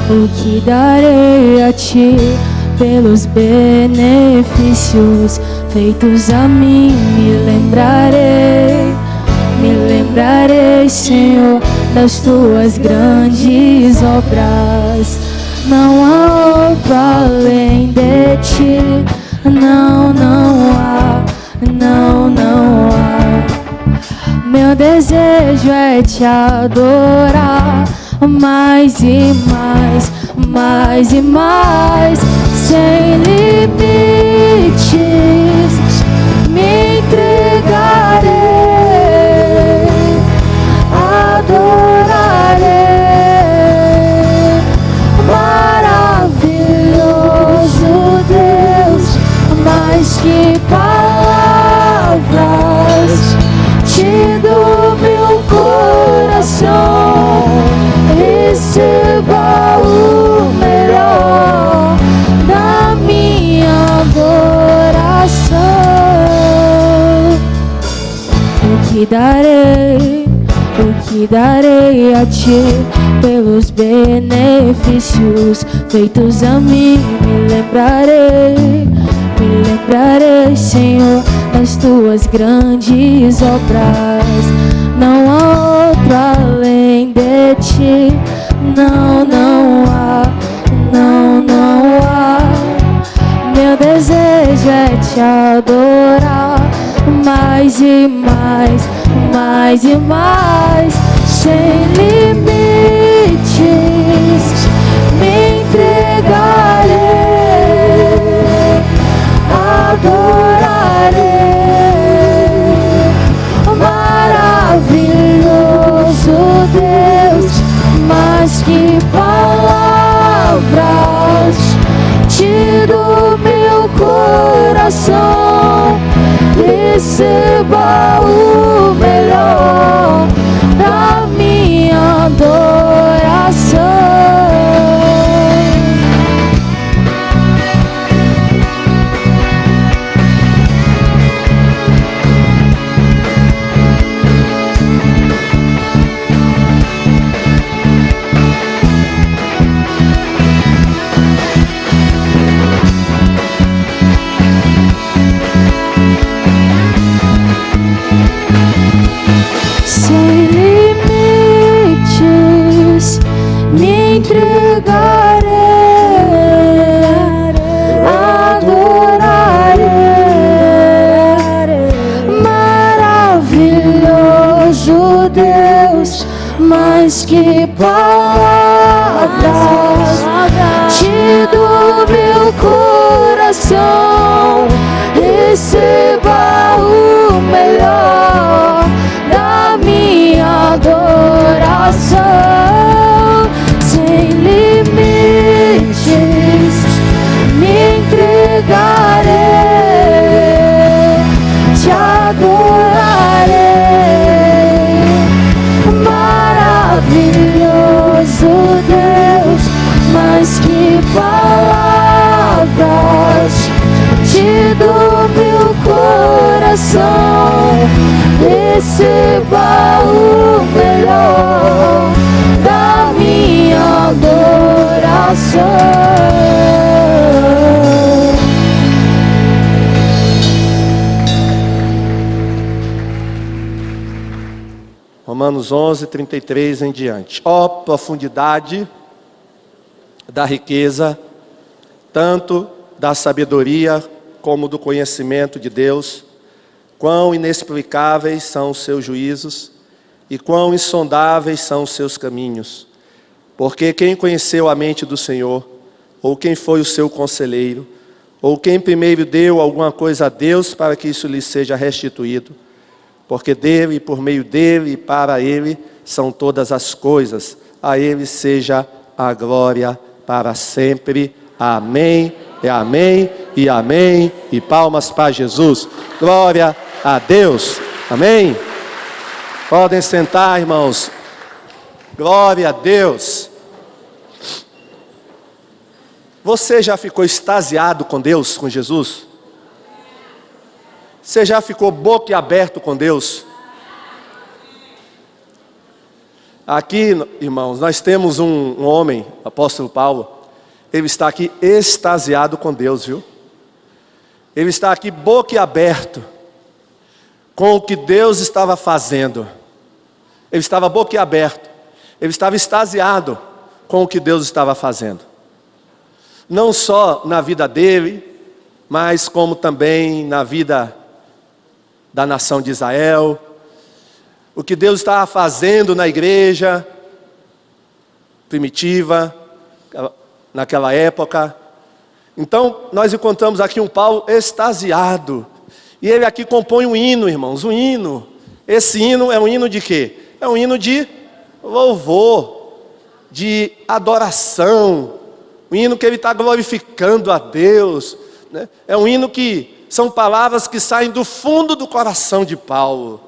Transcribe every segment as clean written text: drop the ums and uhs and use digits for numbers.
O que darei a ti pelos benefícios feitos a mim? Me lembrarei, Senhor, das tuas grandes obras. Não há outro além de ti, não há, não há. Meu desejo é te adorar mais e mais, mais e mais, sem limites. Me entregarei, adorarei. Maravilhoso Deus, mais que palavras te dou meu coração. Receba o melhor da minha adoração. O que darei a ti pelos benefícios feitos a mim? Me lembrarei, Senhor, das tuas grandes obras. Não há outro além de ti, não há, não há. Meu desejo é te adorar mais e mais, mais e mais, sem limites. Me entregarei, adorarei. Maravilhoso Deus, mais que palavras te dou meu coração. Receba o melhor da minha adoração. Sem limites, me entregarei, adorarei. Maravilhoso Deus, mais que palavras te dou meu coração. Receba o melhor da minha adoração. Sem limites, me entregarei, te adorarei. Maravilhoso Deus, mais que palavras te dou meu coração. Receba o melhor da minha adoração. Romanos 11, 33 em diante. Ó profundidade da riqueza, tanto da sabedoria como do conhecimento de Deus, quão inexplicáveis são os seus juízos e quão insondáveis são os seus caminhos. Porque quem conheceu a mente do Senhor, ou quem foi o seu conselheiro, ou quem primeiro deu alguma coisa a Deus para que isso lhe seja restituído? Porque dele, por meio dele e para ele são todas as coisas. A ele seja a glória para sempre. Amém, e amém, e amém. E palmas para Jesus. Glória a Deus. Amém. Podem sentar, irmãos. Glória a Deus. Você já ficou extasiado com Deus, com Jesus? Você já ficou boquiaberto com Deus? Aqui, irmãos, nós temos um homem, o apóstolo Paulo. Ele está aqui extasiado com Deus, viu? Ele está aqui boquiaberto com o que Deus estava fazendo. Ele estava boquiaberto. Ele estava extasiado com o que Deus estava fazendo. Não só na vida dele, mas como também na vida da nação de Israel. O que Deus estava fazendo na igreja primitiva, naquela época. Então, nós encontramos aqui um Paulo extasiado. E ele aqui compõe um hino, irmãos, um hino. Esse hino é um hino de quê? É um hino de louvor, de adoração. Um hino que ele está glorificando a Deus, né? É um hino que são palavras que saem do fundo do coração de Paulo.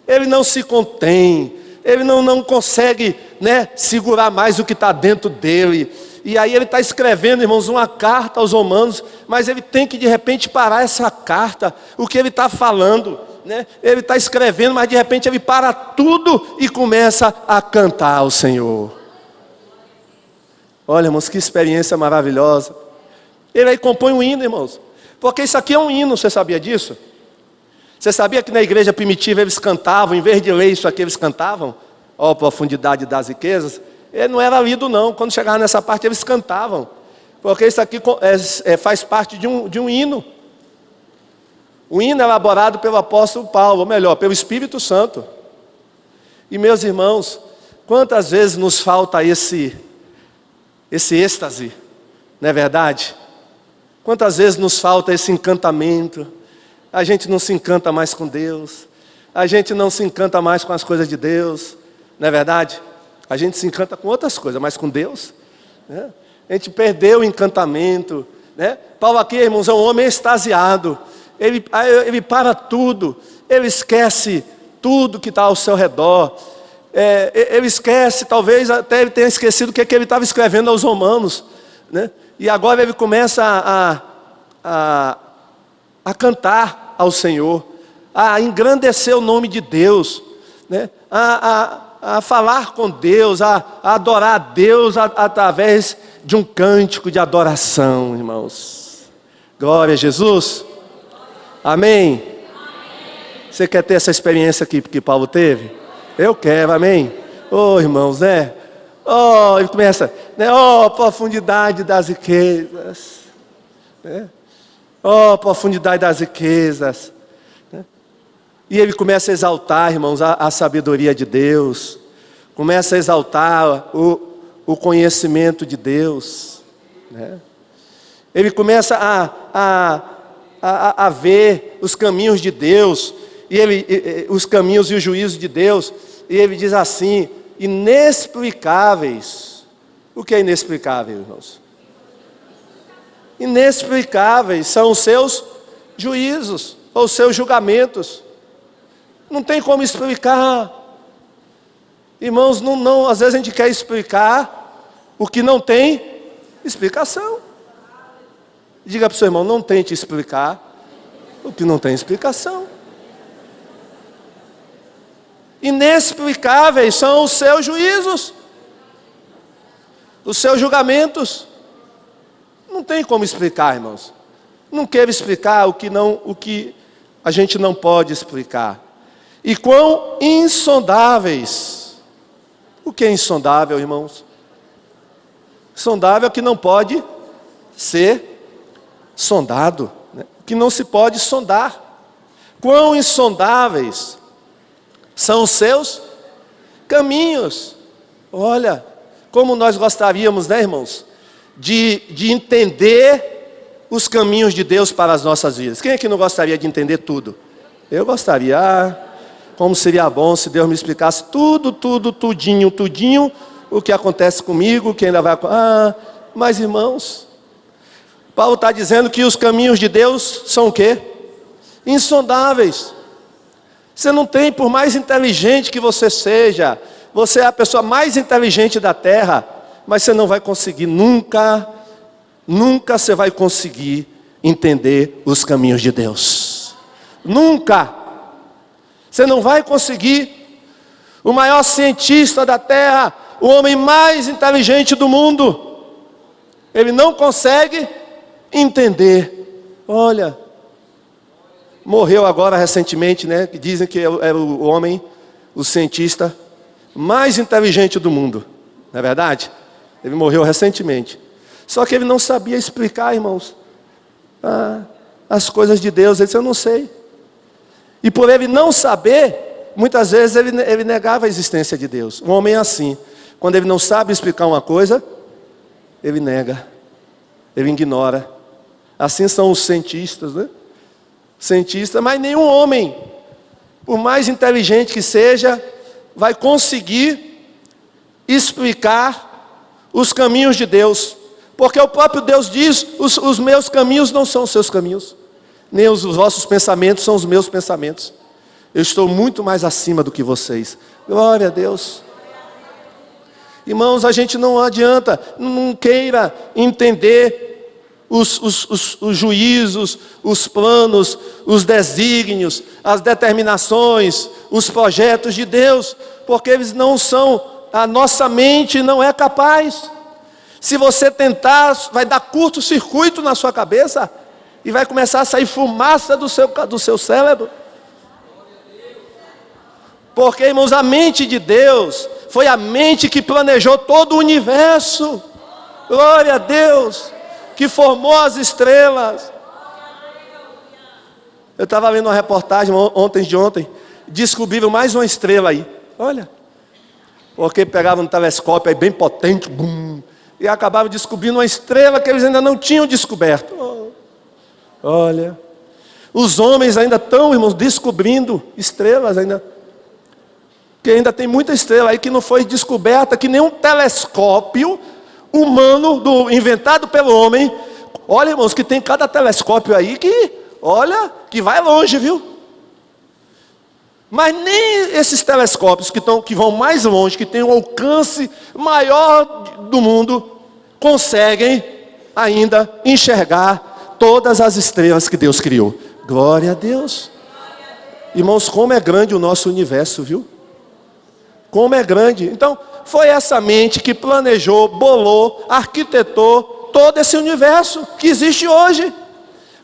Ele não se contém, ele não consegue, né, segurar mais o que está dentro dele. E aí ele está escrevendo, irmãos, uma carta aos romanos, mas ele tem que de repente parar essa carta, o que ele está falando, né? Ele está escrevendo, mas de repente ele para tudo e começa a cantar ao Senhor. Olha, irmãos, que experiência maravilhosa. Ele aí compõe um hino, irmãos, porque isso aqui é um hino, você sabia disso? Você sabia que na igreja primitiva eles cantavam, em vez de ler isso aqui, eles cantavam? Ó, a profundidade das riquezas. Ele não era lido não, quando chegava nessa parte eles cantavam. Porque isso aqui faz parte de um hino. Um hino elaborado pelo apóstolo Paulo, ou melhor, pelo Espírito Santo. E meus irmãos, quantas vezes nos falta esse êxtase, não é verdade? Quantas vezes nos falta esse encantamento? A gente não se encanta mais com Deus. A gente não se encanta mais com as coisas de Deus. Não é verdade? A gente se encanta com outras coisas, mas com Deus, né? A gente perdeu o encantamento, né? Paulo aqui, irmãos, é um homem extasiado. Ele para tudo. Ele esquece tudo que está ao seu redor. Ele esquece, talvez até ele tenha esquecido o que ele estava escrevendo aos romanos, né? E agora ele começa a cantar ao Senhor, a engrandecer o nome de Deus, né? A falar com Deus, a adorar a Deus através de um cântico de adoração, irmãos. Glória a Jesus. Amém. Você quer ter essa experiência que Paulo teve? Eu quero, amém. Oh, irmãos, né? Oh, ele começa, né? Oh, profundidade das riquezas, né? Oh, profundidade das riquezas, né? E ele começa a exaltar, irmãos, a sabedoria de Deus. Começa a exaltar o conhecimento de Deus, né? Ele começa a ver os caminhos de Deus, os caminhos e os juízos de Deus. E ele diz assim: inexplicáveis. O que é inexplicável, irmãos? Inexplicáveis são os seus juízos, ou os seus julgamentos. Não tem como explicar. Irmãos, às vezes a gente quer explicar o que não tem explicação. Diga para o seu irmão: não tente explicar o que não tem explicação. Inexplicáveis são os seus juízos, os seus julgamentos. Não tem como explicar, irmãos. Não quero explicar o que a gente não pode explicar. E quão insondáveis. O que é insondável, irmãos? Sondável é que não pode ser sondado, né? Que não se pode sondar. Quão insondáveis são os seus caminhos. Olha, como nós gostaríamos, né, irmãos, de entender os caminhos de Deus para as nossas vidas. Quem é que não gostaria de entender tudo? Eu gostaria. Como seria bom se Deus me explicasse tudinho, o que acontece comigo, o que ainda vai... mas irmãos, Paulo está dizendo que os caminhos de Deus são o quê? Insondáveis. Você não tem, por mais inteligente que você seja, você é a pessoa mais inteligente da terra, mas você não vai conseguir nunca você vai conseguir entender os caminhos de Deus. Nunca. Você não vai conseguir. o maior cientista da terra, o homem mais inteligente do mundo, ele não consegue entender. Olha, morreu agora recentemente, né? Que dizem que era o homem, o cientista mais inteligente do mundo, não é verdade? Ele morreu recentemente. Só que ele não sabia explicar, irmãos, as coisas de Deus. Ele disse: eu não sei. E por ele não saber, muitas vezes ele negava a existência de Deus. Um homem é assim, quando ele não sabe explicar uma coisa, ele nega, ele ignora. Assim são os cientistas, né? Cientista, mas nenhum homem, por mais inteligente que seja, vai conseguir explicar os caminhos de Deus, porque o próprio Deus diz: os meus caminhos não são os seus caminhos, nem os vossos pensamentos são os meus pensamentos. Eu estou muito mais acima do que vocês. Glória a Deus. Irmãos, a gente não adianta, não queira entender os juízos, os planos, os desígnios, as determinações, os projetos de Deus, porque eles não são, a nossa mente não é capaz. Se você tentar, vai dar curto-circuito na sua cabeça e vai começar a sair fumaça do seu cérebro. Porque, irmãos, a mente de Deus foi a mente que planejou todo o universo. Glória a Deus, que formou as estrelas. Eu estava lendo uma reportagem ontem, descobriram mais uma estrela aí. Olha, porque pegavam um telescópio aí bem potente, bum, e acabavam descobrindo uma estrela que eles ainda não tinham descoberto. Olha, os homens ainda estão, irmãos, descobrindo estrelas ainda. Porque ainda tem muita estrela aí que não foi descoberta, que nenhum telescópio humano, inventado pelo homem. Olha, irmãos, que tem cada telescópio aí que, olha, que vai longe, viu? Mas nem esses telescópios que vão mais longe, que têm um alcance maior do mundo, conseguem ainda enxergar todas as estrelas que Deus criou. Glória a Deus. Irmãos, como é grande o nosso universo, viu? Como é grande. Então, foi essa mente que planejou, bolou, arquitetou todo esse universo que existe hoje.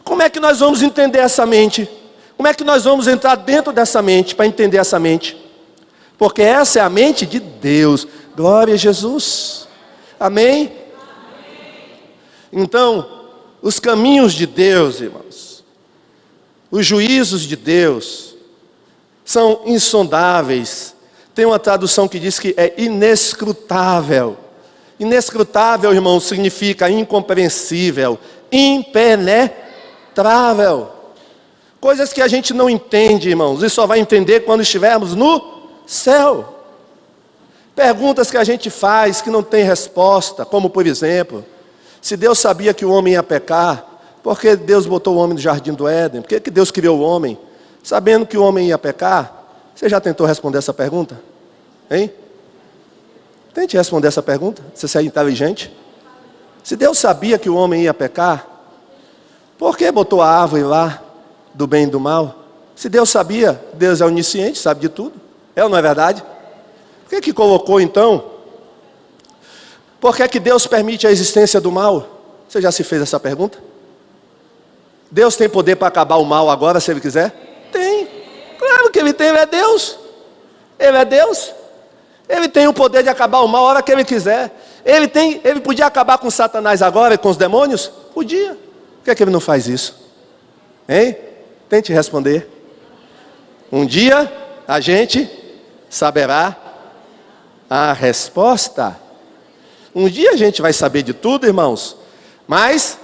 Como é que nós vamos entender essa mente? Como é que nós vamos entrar dentro dessa mente para entender essa mente? Porque essa é a mente de Deus. Glória a Jesus. Amém? Então, os caminhos de Deus, irmãos, os juízos de Deus são insondáveis. Tem uma tradução que diz que é inescrutável. Inescrutável, irmão, significa incompreensível, impenetrável. Coisas que a gente não entende, irmãos, e só vai entender quando estivermos no céu. Perguntas que a gente faz que não tem resposta, como por exemplo, se Deus sabia que o homem ia pecar, por que Deus botou o homem no jardim do Éden? Por que Deus criou o homem, sabendo que o homem ia pecar? Você já tentou responder essa pergunta? Hein? Tente responder essa pergunta, se você é inteligente. Se Deus sabia que o homem ia pecar, por que botou a árvore lá, do bem e do mal? Se Deus sabia, Deus é onisciente, sabe de tudo. É ou não é verdade? Por que colocou então? Por que Deus permite a existência do mal? Você já se fez essa pergunta? Deus tem poder para acabar o mal agora, se Ele quiser? Tem. Claro que Ele tem, Ele é Deus. Ele é Deus. Ele tem o poder de acabar o mal a hora que Ele quiser. Ele podia acabar com Satanás agora e com os demônios? Podia. Por que Ele não faz isso? Hein? Tente responder. Um dia a gente saberá a resposta. Um dia a gente vai saber de tudo, irmãos. Mas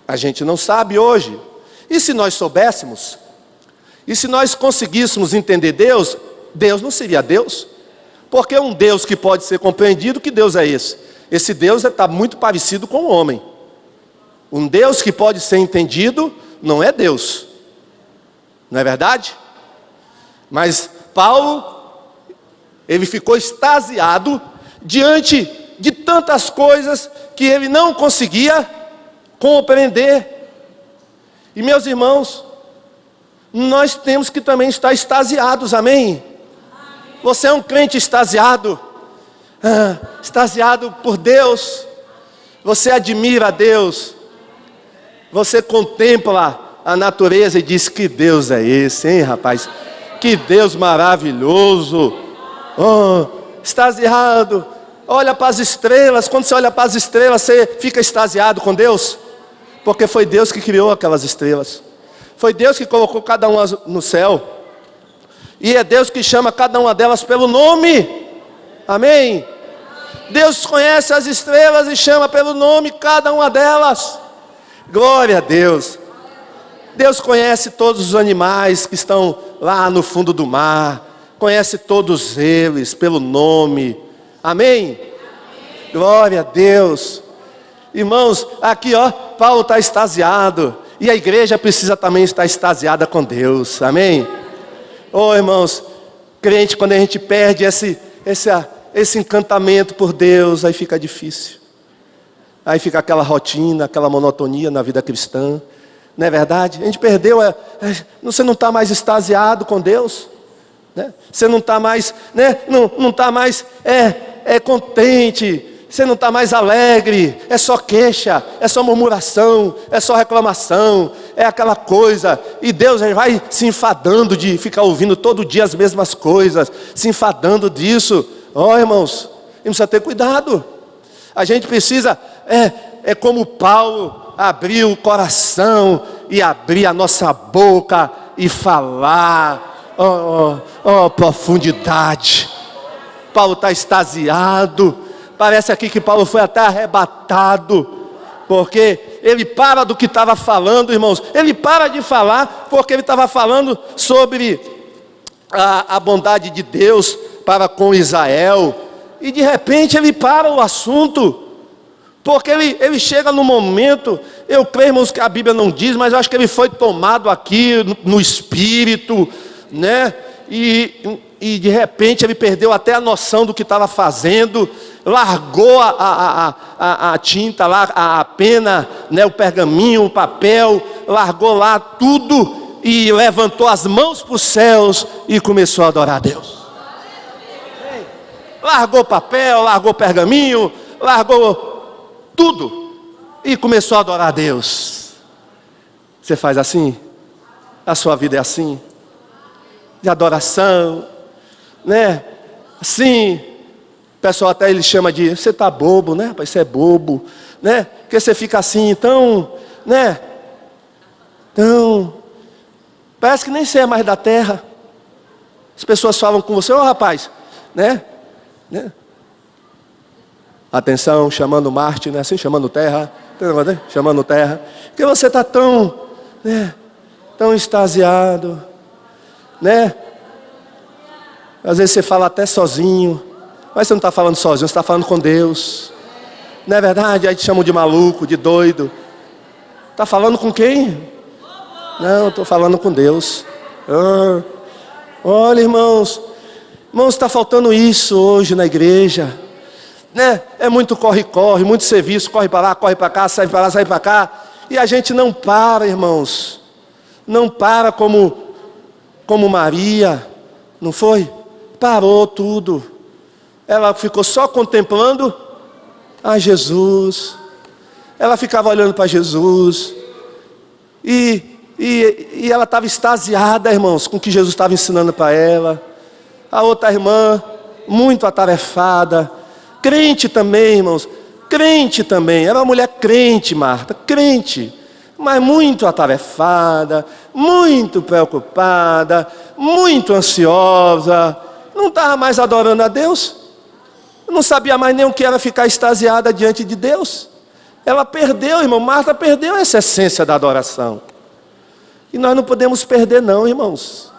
a gente não sabe hoje. E se nós soubéssemos? E se nós conseguíssemos entender Deus, Deus não seria Deus. Porque um Deus que pode ser compreendido, que Deus é esse? Esse Deus está muito parecido com o homem. Um Deus que pode ser entendido, não é Deus. Não é verdade? Mas Paulo, ele ficou extasiado diante de tantas coisas que ele não conseguia compreender. E meus irmãos, nós temos que também estar extasiados, amém? Você é um crente extasiado, extasiado por Deus. Você admira a Deus. Você contempla a natureza e diz: que Deus é esse, hein, rapaz? Que Deus maravilhoso. Oh, extasiado. Olha para as estrelas. Quando você olha para as estrelas, você fica extasiado com Deus, porque foi Deus que criou aquelas estrelas. Foi Deus que colocou cada uma no céu. E é Deus que chama cada uma delas pelo nome. Amém? Deus conhece as estrelas e chama pelo nome cada uma delas. Glória a Deus. Deus conhece todos os animais que estão lá no fundo do mar. Conhece todos eles pelo nome. Amém? Glória a Deus. Irmãos, aqui ó, Paulo está extasiado. E a igreja precisa também estar extasiada com Deus. Amém? Oh, irmãos, crente, quando a gente perde esse encantamento por Deus, aí fica difícil. Aí fica aquela rotina, aquela monotonia na vida cristã. Não é verdade? A gente perdeu, você não está mais extasiado com Deus, né? Você não está mais, né? Não está mais contente. Você não está mais alegre, é só queixa, é só murmuração, é só reclamação, é aquela coisa. E Deus vai se enfadando de ficar ouvindo todo dia as mesmas coisas, se enfadando disso. Ó, irmãos, a gente precisa ter cuidado. A gente precisa, como Paulo, abrir o coração e abrir a nossa boca e falar. Profundidade. Paulo está extasiado. Parece aqui que Paulo foi até arrebatado, porque ele para do que estava falando, irmãos. Ele para de falar porque ele estava falando sobre a bondade de Deus para com Israel. E de repente ele para o assunto, porque ele chega no momento, eu creio, irmãos, que a Bíblia não diz, mas eu acho que ele foi tomado aqui no espírito, né? E de repente ele perdeu até a noção do que estava fazendo, largou a tinta lá, a pena, né, o pergaminho, o papel, largou lá tudo e levantou as mãos para os céus e começou a adorar a Deus. Largou o papel, largou o pergaminho, largou tudo e começou a adorar a Deus. Você faz assim? A sua vida é assim? De adoração, né? Assim, o pessoal até ele chama de: você está bobo, né? Rapaz, você é bobo, né? Porque você fica assim, tão, né? Tão, parece que nem você é mais da terra. As pessoas falam com você: rapaz, né? Atenção, chamando Marte, né? Assim, chamando terra, chamando terra. Porque você está tão, né? Tão extasiado, né? Às vezes você fala até sozinho, mas você não está falando sozinho, você está falando com Deus. Não é verdade? Aí te chamam de maluco, de doido. Está falando com quem? Não, estou falando com Deus. Olha, irmãos, está faltando isso hoje na igreja, né? É muito corre-corre, muito serviço, corre para lá, corre para cá, sai para lá, sai para cá. E a gente não para, irmãos. Não para como Maria, não foi? Parou tudo. Ela ficou só contemplando a Jesus. Ela ficava olhando para Jesus. E ela estava extasiada, irmãos, com o que Jesus estava ensinando para ela. A outra irmã, muito atarefada. Crente também, irmãos. Crente também. Era uma mulher crente, Marta. Crente. Mas muito atarefada, muito preocupada, muito ansiosa. Não estava mais adorando a Deus. Não sabia mais nem o que era ficar extasiada diante de Deus. Ela perdeu, irmão. Marta perdeu essa essência da adoração. E nós não podemos perder não, irmãos.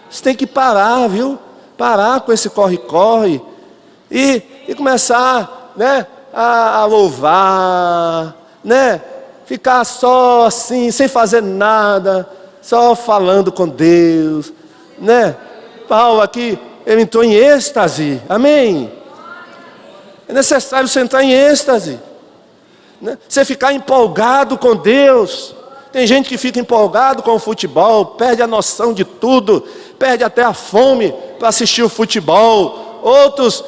Você tem que parar, viu? Parar com esse corre-corre. E começar, né, a louvar, né? Ficar só assim, sem fazer nada, só falando com Deus, né? Paulo aqui, ele entrou em êxtase, amém? É necessário você entrar em êxtase, né? Você ficar empolgado com Deus. Tem gente que fica empolgado com o futebol, perde a noção de tudo, perde até a fome para assistir o futebol. Outros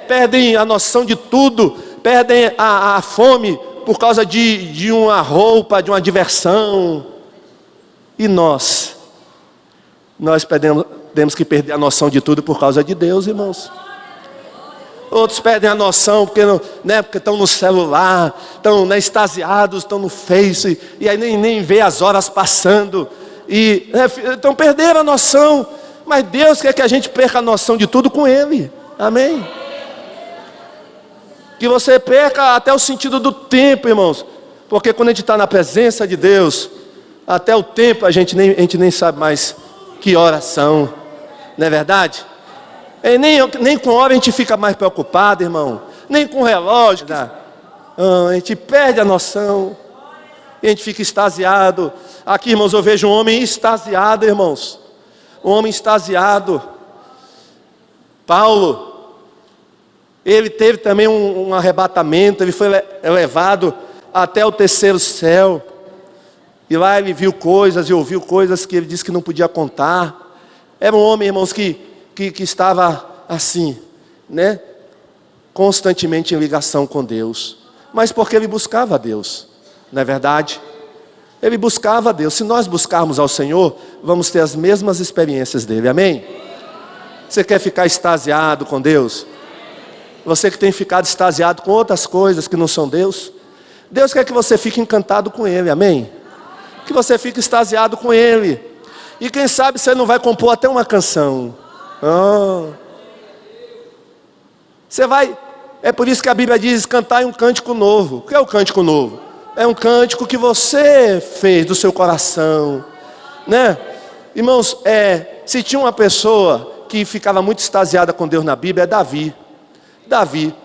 perdem a noção de tudo, perdem a fome por causa de uma roupa, de uma diversão. E nós temos que perder a noção de tudo por causa de Deus, irmãos. Outros perdem a noção porque estão no celular, estão extasiados, estão no Face, e aí nem vê as horas passando. Então perderam a noção. Mas Deus quer que a gente perca a noção de tudo com Ele. Amém? Que você perca até o sentido do tempo, irmãos. Porque quando a gente está na presença de Deus, até o tempo a gente nem sabe mais que horas são. Não é verdade? Nem com hora a gente fica mais preocupado, irmão. Nem com relógio. A gente perde a noção. E a gente fica extasiado. Aqui, irmãos, eu vejo um homem extasiado, irmãos. Um homem extasiado. Paulo, ele teve também um arrebatamento. Ele foi levado até o terceiro céu. E lá ele viu coisas e ouviu coisas que ele disse que não podia contar. Era um homem, irmãos, que estava assim, constantemente em ligação com Deus. Mas porque ele buscava a Deus, não é verdade? Ele buscava a Deus. Se nós buscarmos ao Senhor, vamos ter as mesmas experiências dele, amém? Você quer ficar extasiado com Deus? Você que tem ficado extasiado com outras coisas que não são Deus, Deus quer que você fique encantado com Ele, amém? Que você fique extasiado com Ele. E quem sabe você não vai compor até uma canção. Você vai. É por isso que a Bíblia diz: cantai um cântico novo. O que é o cântico novo? É um cântico que você fez do seu coração, Irmãos, se tinha uma pessoa que ficava muito extasiada com Deus na Bíblia, é Davi. Davi,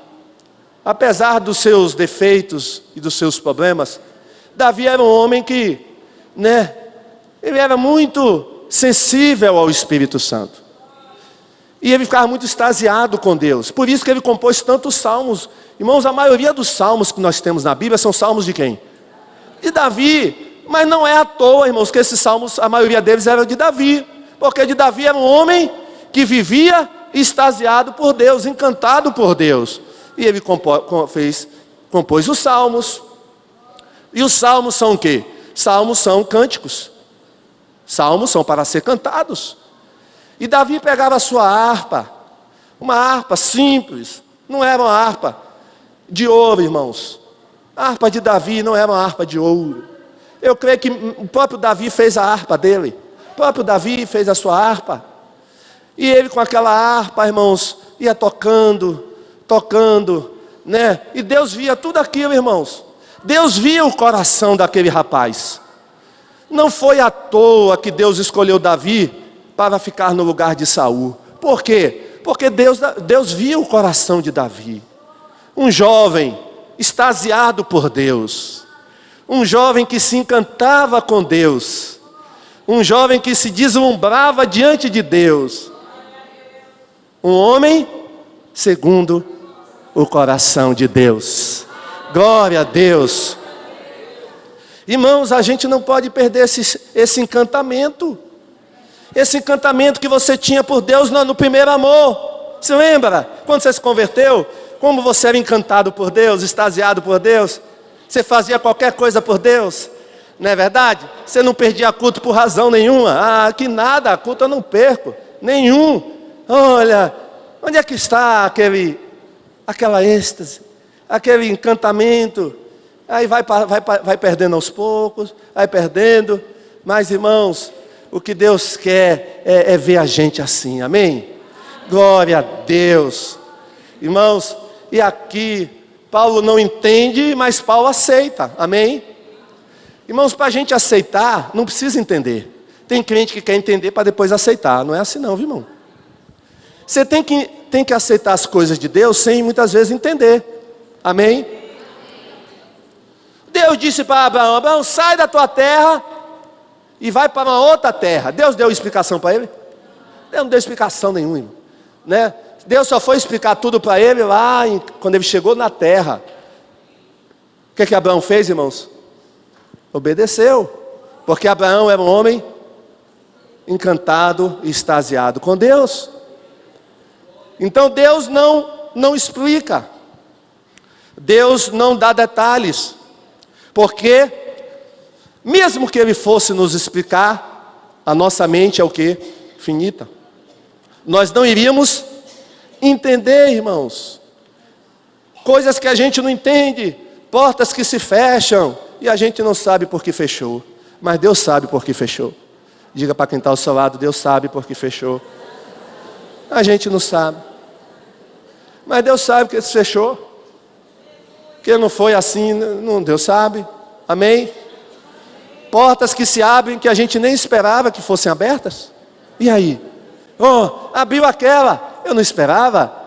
apesar dos seus defeitos e dos seus problemas, Davi era um homem que, ele era muito sensível ao Espírito Santo. E ele ficava muito extasiado com Deus. Por isso que ele compôs tantos salmos. Irmãos, a maioria dos salmos que nós temos na Bíblia são salmos de quem? De Davi. Mas não é à toa, irmãos, que esses salmos, a maioria deles eram de Davi. Porque de Davi era um homem que vivia extasiado por Deus, encantado por Deus. E ele compôs os salmos. E os salmos são o quê? Salmos são cânticos. Salmos são para ser cantados. E Davi pegava a sua harpa, uma harpa simples, não era uma harpa de ouro, irmãos. A harpa de Davi não era uma harpa de ouro. Eu creio que o próprio Davi fez a harpa dele. O próprio Davi fez a sua harpa. E ele com aquela harpa, irmãos, ia tocando, E Deus via tudo aquilo, irmãos. Deus via o coração daquele rapaz. Não foi à toa que Deus escolheu Davi para ficar no lugar de Saul. Por quê? Porque Deus via o coração de Davi. Um jovem extasiado por Deus. Um jovem que se encantava com Deus. Um jovem que se deslumbrava diante de Deus. Um homem segundo o coração de Deus. Glória a Deus. Irmãos, a gente não pode perder esse encantamento. Esse encantamento que você tinha por Deus no primeiro amor. Você lembra? Quando você se converteu, como você era encantado por Deus, extasiado por Deus. Você fazia qualquer coisa por Deus. Não é verdade? Você não perdia culto por razão nenhuma. Que nada, culto eu não perco. Nenhum. Olha, onde é que está aquela êxtase? Aquele encantamento? Aí vai perdendo aos poucos, vai perdendo. Mas, irmãos, o que Deus quer é ver a gente assim, amém? Glória a Deus. Irmãos, e aqui, Paulo não entende, mas Paulo aceita, amém? Irmãos, para a gente aceitar, não precisa entender. Tem crente que quer entender para depois aceitar, não é assim não, viu, irmão? Você tem que aceitar as coisas de Deus sem muitas vezes entender, amém? Deus disse para Abraão: Abraão, sai da tua terra e vai para uma outra terra. Deus deu explicação para ele? Deus não deu explicação nenhuma, irmão, Deus só foi explicar tudo para ele lá quando ele chegou na terra. O que Abraão fez, irmãos? Obedeceu. Porque Abraão era um homem encantado e extasiado com Deus. Então Deus não explica. Deus não dá detalhes. Porque, mesmo que Ele fosse nos explicar, a nossa mente é o quê? Finita. Nós não iríamos entender, irmãos. Coisas que a gente não entende. Portas que se fecham e a gente não sabe por que fechou. Mas Deus sabe por que fechou. Diga para quem está ao seu lado, Deus sabe por que fechou. A gente não sabe. Mas Deus sabe que se fechou. Que não foi assim, não, Deus sabe. Amém? Portas que se abrem que a gente nem esperava que fossem abertas. E aí? Oh, abriu aquela, eu não esperava.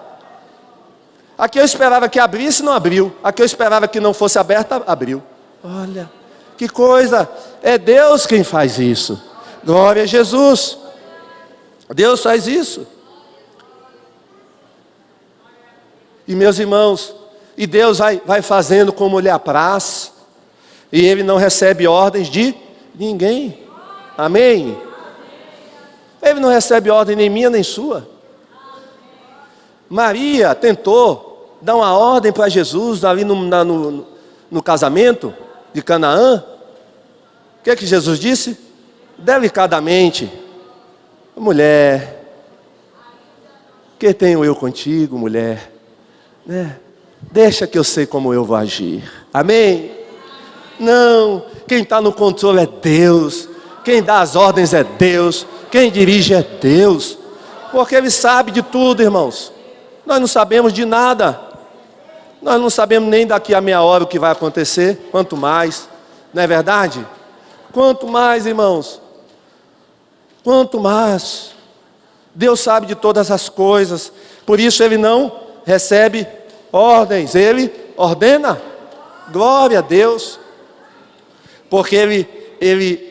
Aqui eu esperava que abrisse, não abriu. Aqui eu esperava que não fosse aberta, abriu. Olha, que coisa. É Deus quem faz isso. Glória a Jesus. Deus faz isso. E meus irmãos, e Deus vai fazendo como lhe apraz. E Ele não recebe ordens de ninguém. Amém? Ele não recebe ordem nem minha nem sua. Maria tentou dar uma ordem para Jesus ali no casamento de Canaã. O que é que Jesus disse? Delicadamente: mulher, que tenho eu contigo, mulher? Deixa que eu sei como eu vou agir. Amém? Não, quem está no controle é Deus. Quem dá as ordens é Deus. Quem dirige é Deus. Porque Ele sabe de tudo, irmãos. Nós não sabemos de nada. Nós não sabemos nem daqui a meia hora o que vai acontecer. Quanto mais, não é verdade? Quanto mais, irmãos. Quanto mais. Deus sabe de todas as coisas. Por isso Ele não recebe ordens. Ele ordena. Glória a Deus. Porque Ele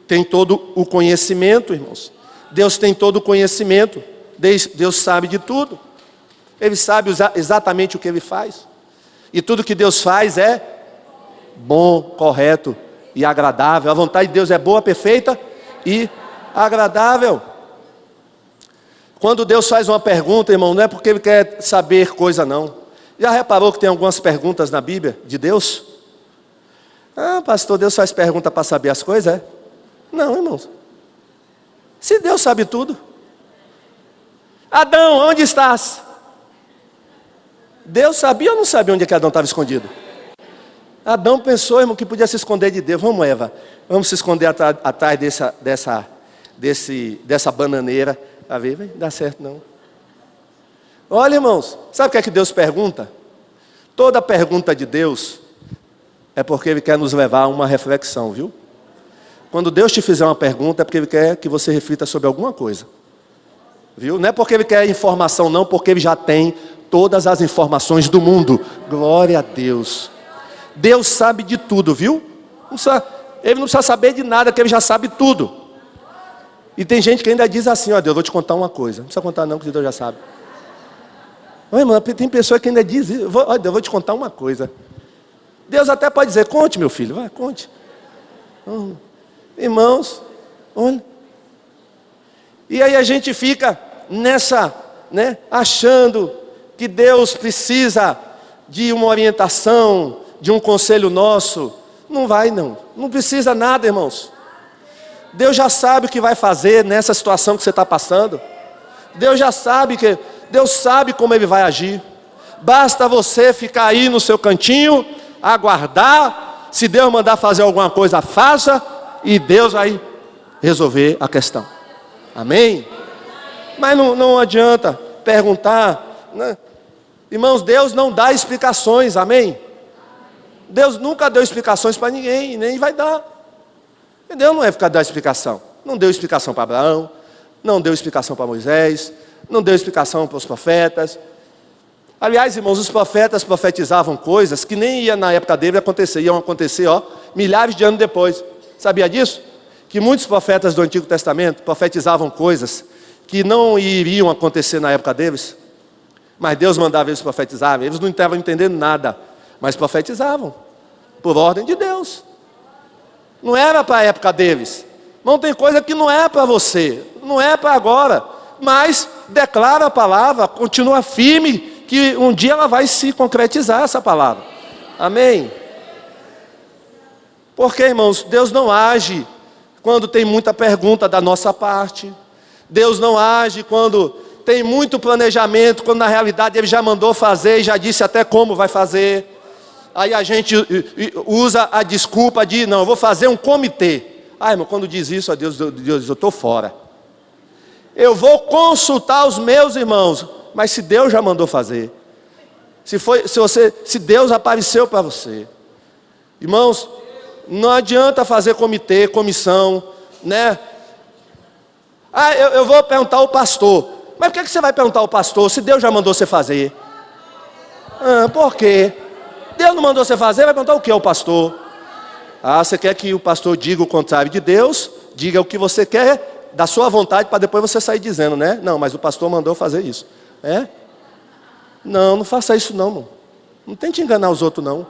tem todo o conhecimento, irmãos. Deus tem todo o conhecimento. Deus sabe de tudo. Ele sabe exatamente o que Ele faz. E tudo que Deus faz é bom, correto e agradável. A vontade de Deus é boa, perfeita e agradável. Quando Deus faz uma pergunta, irmão, não é porque Ele quer saber coisa não. Já reparou que tem algumas perguntas na Bíblia de Deus? Ah, pastor, Deus faz pergunta para saber as coisas, é? Não, irmãos. Se Deus sabe tudo. Adão, onde estás? Deus sabia ou não sabia onde é que Adão estava escondido? Adão pensou, irmão, que podia se esconder de Deus. Vamos, Eva, vamos se esconder atrás dessa bananeira. A ver, vai dar certo não. Olha, irmãos, sabe o que é que Deus pergunta? Toda pergunta de Deus é porque Ele quer nos levar a uma reflexão, viu? Quando Deus te fizer uma pergunta é porque Ele quer que você reflita sobre alguma coisa. Viu? Não é porque Ele quer informação não, porque Ele já tem todas as informações do mundo. Glória a Deus. Deus sabe de tudo, viu? Ele não precisa saber de nada, que Ele já sabe tudo. E tem gente que ainda diz assim: ó, Deus, eu vou te contar uma coisa. Não precisa contar não, que Deus já sabe. Oi, irmão, tem pessoa que ainda diz: ó, Deus, eu vou te contar uma coisa. Deus até pode dizer: conte, meu filho, vai, conte. Irmãos, olha. E aí a gente fica nessa, achando que Deus precisa de uma orientação, de um conselho nosso. Não vai não, não precisa nada, irmãos. Deus já sabe o que vai fazer nessa situação que você está passando. Deus já sabe Deus sabe como Ele vai agir. Basta você ficar aí no seu cantinho, aguardar. Se Deus mandar fazer alguma coisa, faça, e Deus vai resolver a questão. Amém? Mas não adianta perguntar, né? Irmãos, Deus não dá explicações, amém? Deus nunca deu explicações para ninguém, nem vai dar. Deus não é ficar dando explicação. Não deu explicação para Abraão, não deu explicação para Moisés, não deu explicação para os profetas. Aliás, irmãos, os profetas profetizavam coisas que nem ia na época dele acontecer, iam acontecer, milhares de anos depois. Sabia disso? Que muitos profetas do Antigo Testamento profetizavam coisas que não iriam acontecer na época deles, mas Deus mandava eles profetizarem. Eles não estavam entendendo nada, mas profetizavam por ordem de Deus. Não era para a época deles. Não tem coisa que não é para você, não é para agora. Mas declara a palavra, continua firme, que um dia ela vai se concretizar, essa palavra. Amém? Porque, irmãos, Deus não age quando tem muita pergunta da nossa parte. Deus não age quando tem muito planejamento, quando na realidade Ele já mandou fazer e já disse até como vai fazer. Aí a gente usa a desculpa de, não, eu vou fazer um comitê. Ah, irmão, quando diz isso, a Deus diz, eu estou fora. Eu vou consultar os meus irmãos. Mas se Deus já mandou fazer, se Deus apareceu para você, irmãos, não adianta fazer comitê, comissão, né? Ah, eu vou perguntar ao pastor. Mas por que você vai perguntar ao pastor se Deus já mandou você fazer? Por quê? Deus não mandou você fazer, vai perguntar o que ao pastor? Ah, você quer que o pastor diga o contrário de Deus? Diga o que você quer, da sua vontade, para depois você sair dizendo, né? Não, mas o pastor mandou fazer isso. É? Não faça isso não, irmão. Não tente enganar os outros não.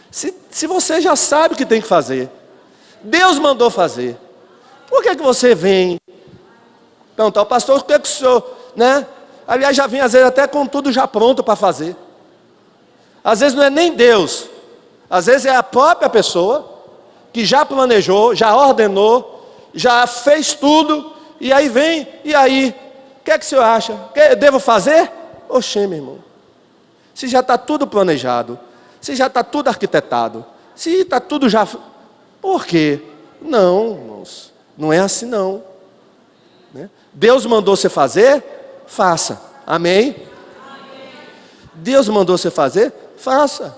Se você já sabe o que tem que fazer, Deus mandou fazer, por que você vem perguntar ao pastor, o que é que o senhor, né? Aliás, já vem às vezes até com tudo já pronto para fazer. Às vezes não é nem Deus, às vezes é a própria pessoa que já planejou, já ordenou, já fez tudo, e aí vem, e aí, o que é que o senhor acha? Devo fazer? Oxê, meu irmão, se já está tudo planejado, se já está tudo arquitetado, se está tudo já... Por quê? Não, irmãos, não é assim não. Né? Deus mandou você fazer? Faça. Amém? Deus mandou você fazer? Faça.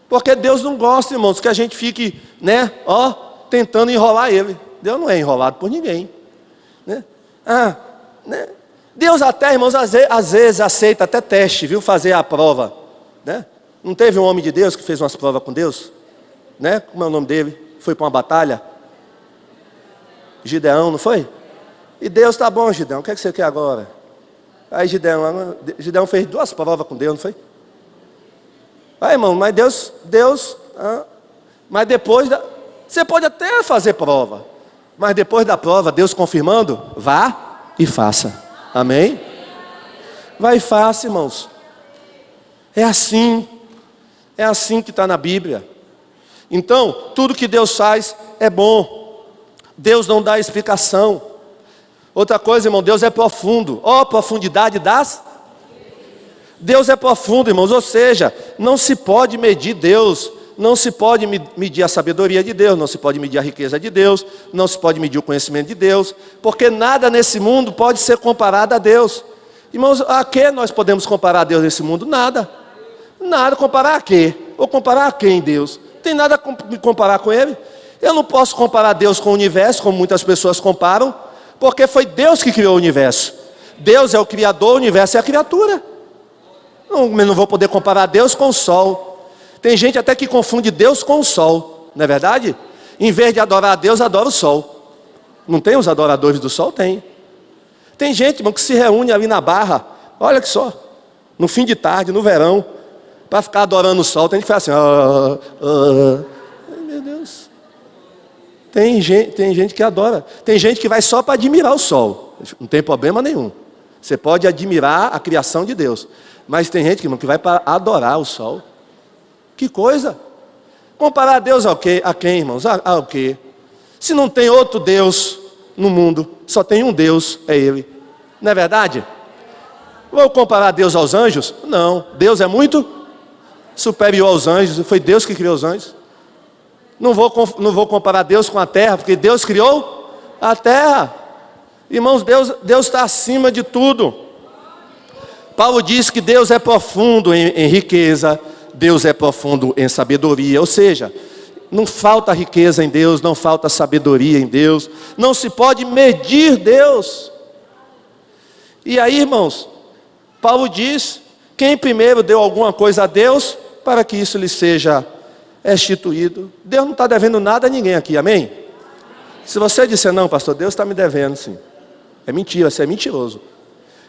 Porque Deus não gosta, irmãos, que a gente fique, né, tentando enrolar Ele. Deus não é enrolado por ninguém. Né? Né? Deus até, irmãos, às vezes aceita até teste, viu, fazer a prova. Né? Não teve um homem de Deus que fez umas provas com Deus? Né? Como é o nome dele? Foi para uma batalha? Gideão, não foi? E Deus, tá bom, Gideão, o que é que você quer agora? Aí Gideão fez 2 provas com Deus, não foi? Aí, irmão, mas mas depois você pode até fazer prova, mas depois da prova, Deus confirmando, vá e faça. Amém? Vai e faça, irmãos. É assim que está na Bíblia. Então, tudo que Deus faz é bom. Deus não dá explicação. Outra coisa, irmão, Deus é profundo. Profundidade das... Deus é profundo, irmãos, ou seja, não se pode medir Deus, não se pode medir a sabedoria de Deus, não se pode medir a riqueza de Deus, não se pode medir o conhecimento de Deus, porque nada nesse mundo pode ser comparado a Deus. Irmãos, a que nós podemos comparar a Deus nesse mundo? Nada. Nada, comparar a quê? Ou comparar a quem, Deus? Não tem nada a me comparar com Ele. Eu não posso comparar Deus com o universo, como muitas pessoas comparam, porque foi Deus que criou o universo. Deus é o Criador, o universo é a criatura. Não vou poder comparar Deus com o sol. Tem gente até que confunde Deus com o sol, não é verdade? Em vez de adorar a Deus, adora o sol. Não tem os adoradores do sol? Tem. Tem gente, irmão, que se reúne ali na Barra, olha que só, no fim de tarde, no verão, para ficar adorando o sol, tem que fazer assim, meu Deus. Tem gente que adora. Tem gente que vai só para admirar o sol. Não tem problema nenhum. Você pode admirar a criação de Deus. Mas tem gente, irmão, que vai para adorar o sol. Que coisa. Comparar Deus a quem, irmãos? Ao quê? Se não tem outro Deus no mundo, só tem um Deus, é Ele. Não é verdade? Vou comparar Deus aos anjos? Não. Deus é muito superior aos anjos. Foi Deus que criou os anjos. Não vou comparar Deus com a terra, porque Deus criou a terra. Irmãos, Deus está acima de tudo. Paulo diz que Deus é profundo em riqueza, Deus é profundo em sabedoria, ou seja, não falta riqueza em Deus, não falta sabedoria em Deus, não se pode medir Deus. E aí, irmãos, Paulo diz, quem primeiro deu alguma coisa a Deus, para que isso lhe seja restituído. Deus não está devendo nada a ninguém aqui, amém? Se você disser, não, pastor, Deus está me devendo, sim. É mentira, você é mentiroso.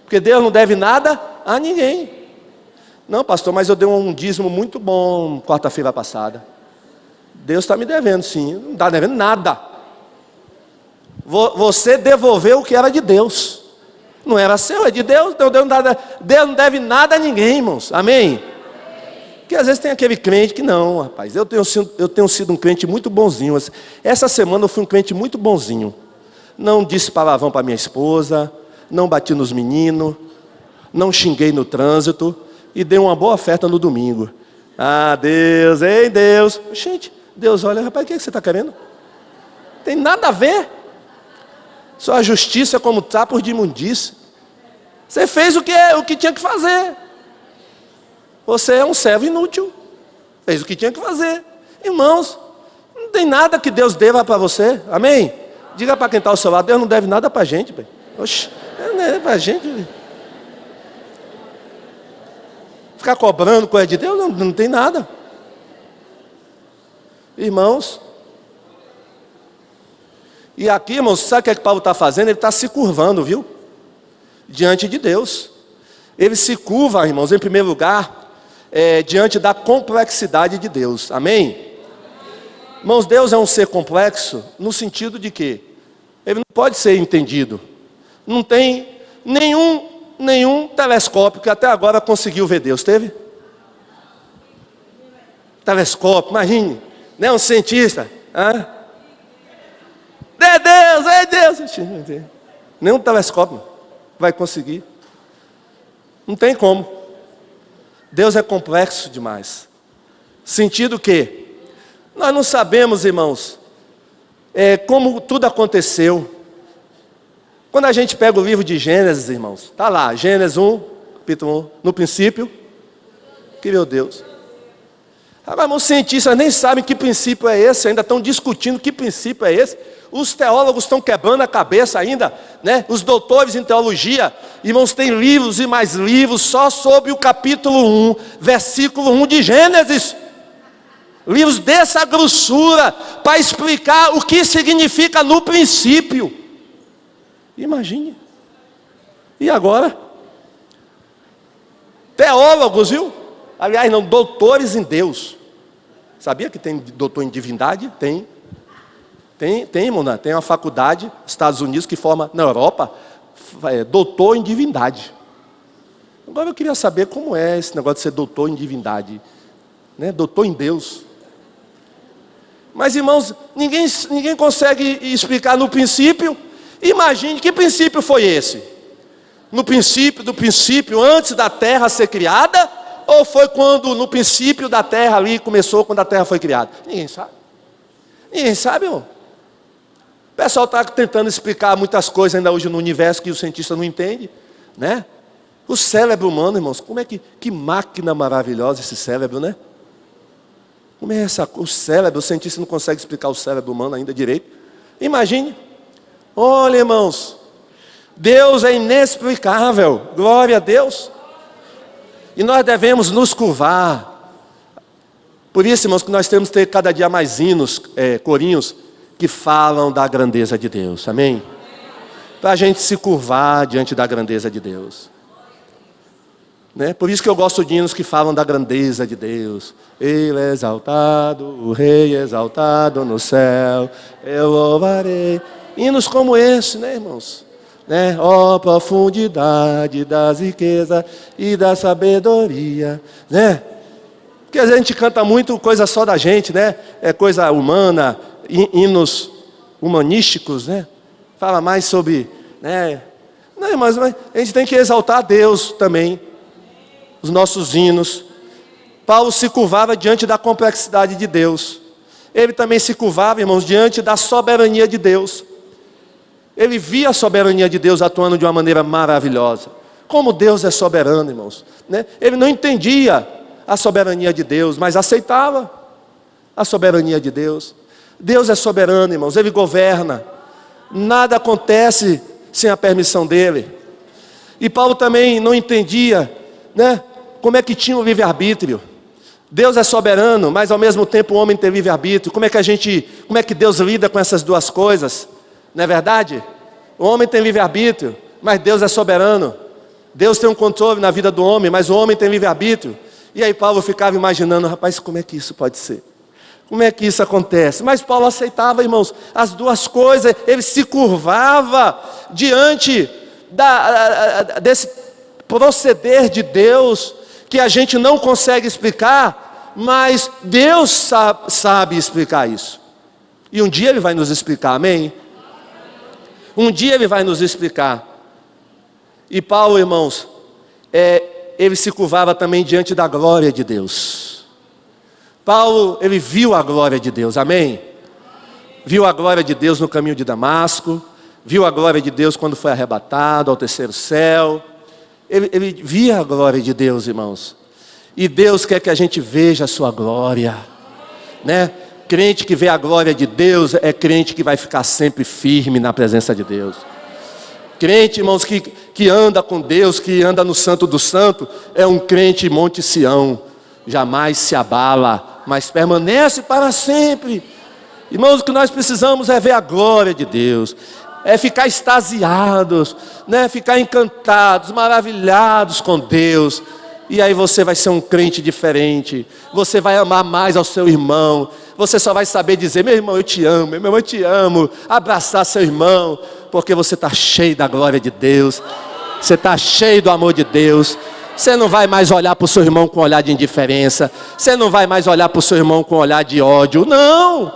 Porque Deus não deve nada a ninguém. Não, pastor, mas eu dei um dízimo muito bom quarta-feira passada. Deus está me devendo, sim. Não está devendo nada. Você devolveu o que era de Deus. Não era seu, é de Deus. Então Deus não deve nada a ninguém, irmãos. Amém? Porque às vezes tem aquele crente que não, rapaz. Eu tenho sido um crente muito bonzinho. Essa semana eu fui um crente muito bonzinho. Não disse palavrão para minha esposa, não bati nos meninos, não xinguei no trânsito e dei uma boa oferta no domingo. Ah, Deus, ei Deus. Gente, Deus olha, rapaz, o que você está querendo? Tem nada a ver. Sua justiça é como trapos de imundícia. Você fez o que tinha que fazer. Você é um servo inútil. Fez o que tinha que fazer. Irmãos, não tem nada que Deus deva para você. Amém? Diga para quem está ao seu lado, Deus não deve nada para a gente. Oxe, Deus não deve para a gente. Ficar cobrando coisa de Deus, não tem nada. Irmãos, e aqui, irmãos, sabe o que Paulo está fazendo? Ele está se curvando, viu? Diante de Deus. Ele se curva, irmãos, em primeiro lugar, diante da complexidade de Deus. Amém? Irmãos, Deus é um ser complexo no sentido de que ele não pode ser entendido. Não tem nenhum telescópio que até agora conseguiu ver Deus. Teve? Telescópio, imagine, né? Um cientista. É Deus, é Deus. Nenhum telescópio vai conseguir. Não tem como. Deus é complexo demais. Sentido que nós não sabemos, irmãos, como tudo aconteceu. Quando a gente pega o livro de Gênesis, irmãos, está lá, Gênesis 1, capítulo 1, no princípio, que meu Deus. Agora, os cientistas nem sabem que princípio é esse, ainda estão discutindo que princípio é esse. Os teólogos estão quebrando a cabeça ainda, né? Os doutores em teologia, irmãos, tem livros e mais livros só sobre o capítulo 1, versículo 1 de Gênesis. Livros dessa grossura, para explicar o que significa no princípio. Imagine. E agora? Teólogos, viu? Aliás, não, doutores em Deus. Sabia que tem doutor em divindade? Tem, irmão, tem uma faculdade, Estados Unidos, que forma na Europa, doutor em divindade. Agora eu queria saber como é esse negócio de ser doutor em divindade, né? Doutor em Deus. Mas, irmãos, ninguém consegue explicar no princípio. Imagine, que princípio foi esse? No princípio do princípio, antes da terra ser criada? Ou foi quando, no princípio da terra ali, começou quando a terra foi criada? Ninguém sabe. Ninguém sabe, irmão. O pessoal está tentando explicar muitas coisas ainda hoje no universo que o cientista não entende, né? O cérebro humano, irmãos, como é que máquina maravilhosa esse cérebro, né? Como é o cérebro, o cientista não consegue explicar o cérebro humano ainda direito. Imagine. Olha, irmãos, Deus é inexplicável, glória a Deus. E nós devemos nos curvar. Por isso, irmãos, que nós temos que ter cada dia mais hinos, corinhos, que falam da grandeza de Deus, amém? Para a gente se curvar diante da grandeza de Deus, né? Por isso que eu gosto de hinos que falam da grandeza de Deus. Ele é exaltado, o Rei é exaltado no céu, eu louvarei. Hinos como esse, né, irmãos? Né? Ó profundidade das riquezas e da sabedoria, né? Porque a gente canta muito coisa só da gente, né? É coisa humana, hinos humanísticos, né? Fala mais sobre, né? Não, mas a gente tem que exaltar a Deus também. Os nossos hinos. Paulo se curvava diante da complexidade de Deus. Ele também se curvava, irmãos, diante da soberania de Deus. Ele via a soberania de Deus atuando de uma maneira maravilhosa. Como Deus é soberano, irmãos, né? Ele não entendia a soberania de Deus, mas aceitava a soberania de Deus. Deus é soberano, irmãos, Ele governa. Nada acontece sem a permissão dEle. E Paulo também não entendia, né, como é que tinha o livre-arbítrio. Deus é soberano, mas ao mesmo tempo o homem tem livre-arbítrio. Como é que Deus lida com essas duas coisas? Não é verdade? O homem tem livre-arbítrio, mas Deus é soberano. Deus tem um controle na vida do homem, mas o homem tem livre-arbítrio. E aí Paulo ficava imaginando, rapaz, como é que isso pode ser? Como é que isso acontece? Mas Paulo aceitava, irmãos, as duas coisas. Ele se curvava diante desse proceder de Deus, que a gente não consegue explicar, mas Deus sabe explicar isso. E um dia Ele vai nos explicar, amém? Um dia Ele vai nos explicar. E Paulo, irmãos, ele se curvava também diante da glória de Deus. Paulo, ele viu a glória de Deus, amém? Viu a glória de Deus no caminho de Damasco, viu a glória de Deus quando foi arrebatado ao terceiro céu. Ele via a glória de Deus, irmãos. E Deus quer que a gente veja a sua glória, né? Crente que vê a glória de Deus é crente que vai ficar sempre firme na presença de Deus. Crente, irmãos, que anda com Deus, que anda no Santo do Santo, é um crente Monte Sião, jamais se abala, mas permanece para sempre. Irmãos, o que nós precisamos é ver a glória de Deus, é ficar extasiados, né? Ficar encantados, maravilhados com Deus. E aí você vai ser um crente diferente, você vai amar mais ao seu irmão, você só vai saber dizer: meu irmão, eu te amo, meu irmão, eu te amo, abraçar seu irmão, porque você está cheio da glória de Deus, você está cheio do amor de Deus. Você não vai mais olhar para o seu irmão com olhar de indiferença, você não vai mais olhar para o seu irmão com olhar de ódio, não,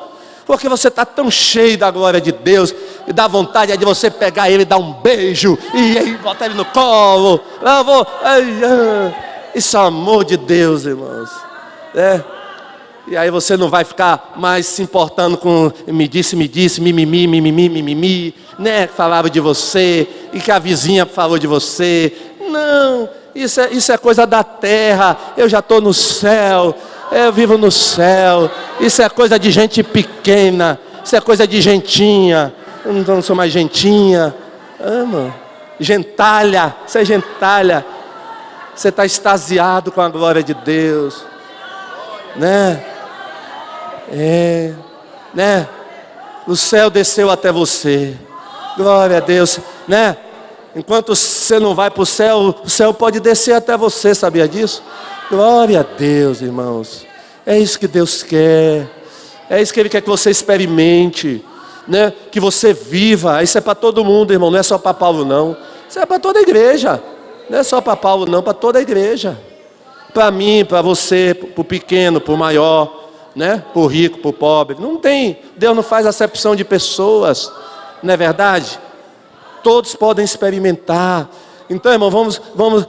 porque você está tão cheio da glória de Deus, e dá vontade de você pegar ele, dar um beijo, e aí botar ele no colo. Isso é o amor de Deus, irmãos, e aí você não vai ficar mais se importando com me disse, mimimi, né? Falava de você, e que a vizinha falou de você. Não, isso é coisa da terra. Eu já estou no céu, eu vivo no céu. Isso é coisa de gente pequena, isso é coisa de gentinha. Eu não sou mais gentinha, gentalha, você é gentalha. Você está extasiado com a glória de Deus, né? Né? O céu desceu até você, glória a Deus, né? Enquanto você não vai para o céu pode descer até você, sabia disso? Glória a Deus, irmãos. É isso que Deus quer, é isso que Ele quer que você experimente, né? Que você viva. Isso é para todo mundo, irmão, não é só para Paulo, não. Isso é para toda a igreja, não é só para Paulo, não, para toda a igreja. Para mim, para você, para o pequeno, para o maior, né? Para o rico, para o pobre. Não tem, Deus não faz acepção de pessoas, não é verdade? Todos podem experimentar. Então, irmão, vamos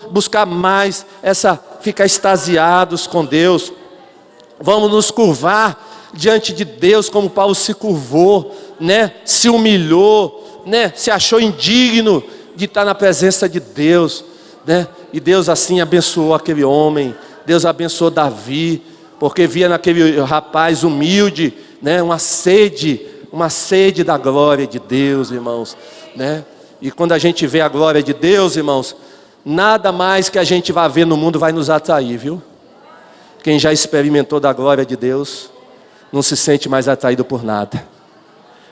buscar mais ficar extasiados com Deus. Vamos nos curvar diante de Deus, como Paulo se curvou, né? Se humilhou, né? Se achou indigno de estar na presença de Deus, né? E Deus assim abençoou aquele homem. Deus abençoou Davi, porque via naquele rapaz humilde, né? Uma sede da glória de Deus, irmãos, né? E quando a gente vê a glória de Deus, irmãos, nada mais que a gente vai ver no mundo vai nos atrair, viu? Quem já experimentou da glória de Deus não se sente mais atraído por nada,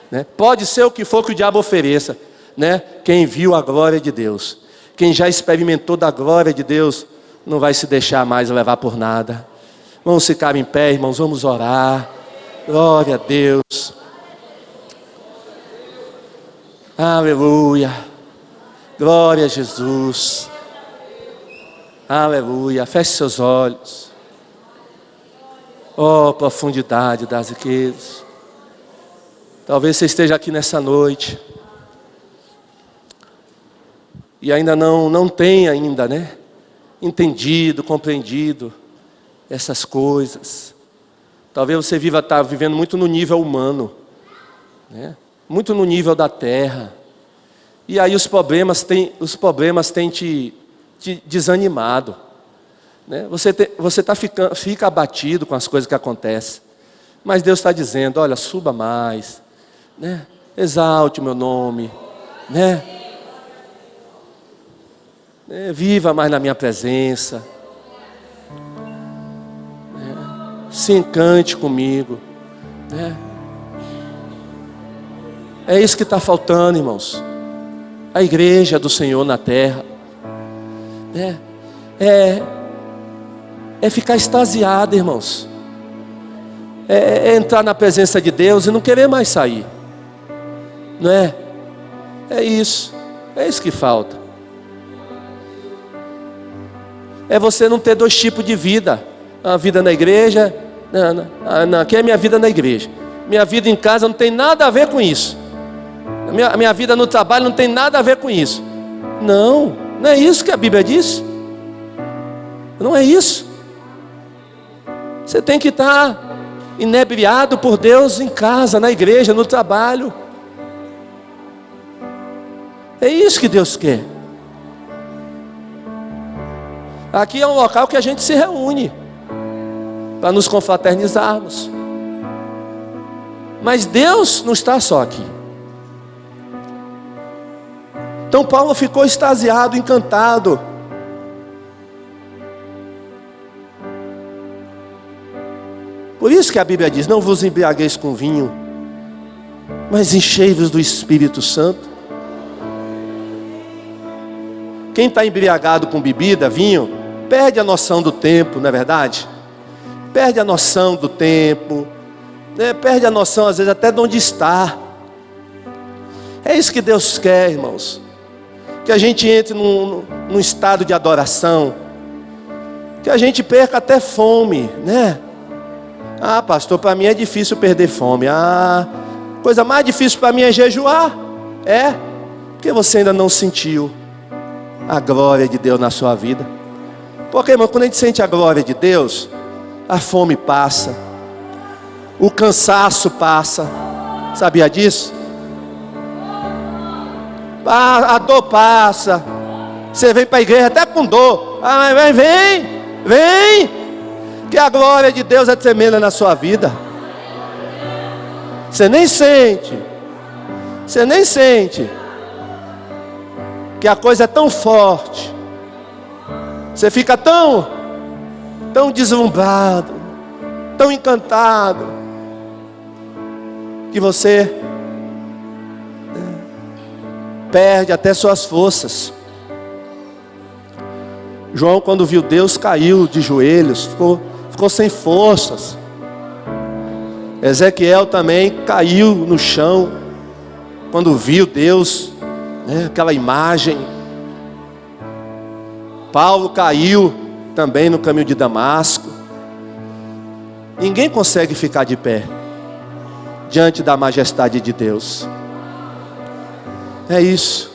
né? Pode ser o que for que o diabo ofereça, né? Quem viu a glória de Deus, quem já experimentou da glória de Deus, não vai se deixar mais levar por nada. Vamos ficar em pé, irmãos, vamos orar. Glória a Deus. Aleluia. Glória a Jesus. Aleluia. Feche seus olhos. Oh, profundidade das riquezas. Talvez você esteja aqui nessa noite e ainda não tenha ainda, né? Entendido, compreendido essas coisas. Talvez você está vivendo muito no nível humano, né? Muito no nível da terra. E aí os problemas têm te desanimado, né? Você fica abatido com as coisas que acontecem. Mas Deus está dizendo: olha, suba mais, né? Exalte o meu nome, né? Viva mais na minha presença, né? Se encante comigo, né? É isso que está faltando, irmãos. A igreja do Senhor na terra, né? É ficar extasiado, irmãos. é entrar na presença de Deus e não querer mais sair. Não é? É isso que falta. É você não ter dois tipos de vida. A vida na igreja, aqui é minha vida na igreja. Minha vida em casa não tem nada a ver com isso. A minha vida no trabalho não tem nada a ver com isso. Não é isso que a Bíblia diz. Não é isso. Você tem que estar inebriado por Deus em casa, na igreja, no trabalho. É isso que Deus quer. Aqui é um local que a gente se reúne para nos confraternizarmos. Mas Deus não está só aqui. Então Paulo ficou extasiado, encantado. Por isso que a Bíblia diz: não vos embriagueis com vinho, mas enchei-vos do Espírito Santo. Quem está embriagado com bebida, vinho, perde a noção do tempo, não é verdade? Perde a noção do tempo, né? Perde a noção às vezes até de onde está. É isso que Deus quer, irmãos. Que a gente entre num estado de adoração, que a gente perca até fome, né? Ah, pastor, para mim é difícil perder fome. Ah, coisa mais difícil para mim é jejuar. É, porque você ainda não sentiu a glória de Deus na sua vida. Porque, irmão, quando a gente sente a glória de Deus, a fome passa, o cansaço passa. Sabia disso? A dor passa. Você vem para a igreja até com dor. Ah, mas vem, que a glória de Deus é tremenda na sua vida. Você nem sente, que a coisa é tão forte. Você fica tão deslumbrado, tão encantado, que você perde até suas forças. João, quando viu Deus, caiu de joelhos, ficou sem forças. Ezequiel também caiu no chão quando viu Deus, né, aquela imagem. Paulo caiu também no caminho de Damasco. Ninguém consegue ficar de pé diante da majestade de Deus. É isso